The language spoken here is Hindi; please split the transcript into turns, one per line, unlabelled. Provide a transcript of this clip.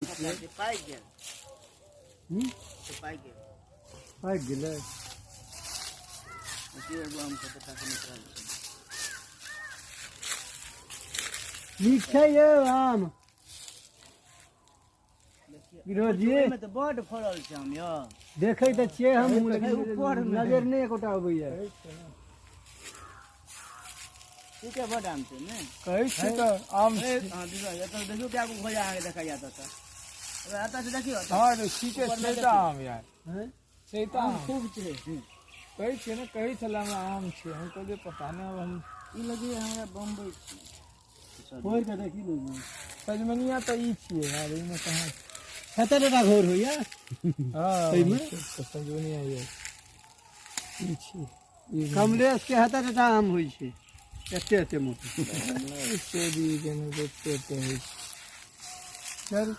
पाकि गेल
पाकि गेलै नीक छै यौ आम गिरोजी
तो बड़ फड़ल छै आम यौ
देखै तऽ छियै हमहूँ लेकिन
ऊपर मे
नजर नहि एकोटा अबैया
ठीक है बड़ आम छै ने
कहै छी तऽ आम छै
हाँ देखियो क्या को खोजा आगे देखा जाता था आता से देखियो
हाँ रे ठीके छै तऽ आम यार
हैं
छै तऽ
आम
आम
खूब छै
कहै छियै ने कहै छलै हमरा आम छै हम कहलियै पता नहि अब हम
ई लगे हमरा बम्बई छै
खोल के देखी ने
सजमनिया तऽ ई छियै यार एहिमे कहाँ छै
कतेटा घोर होइया
हाँ
एहिमे
सजमनिया ये ई छियै ई
कमलेश के कतेटा आम होइ छै एते एते मोट
चोरी के ने एते होइ छै चल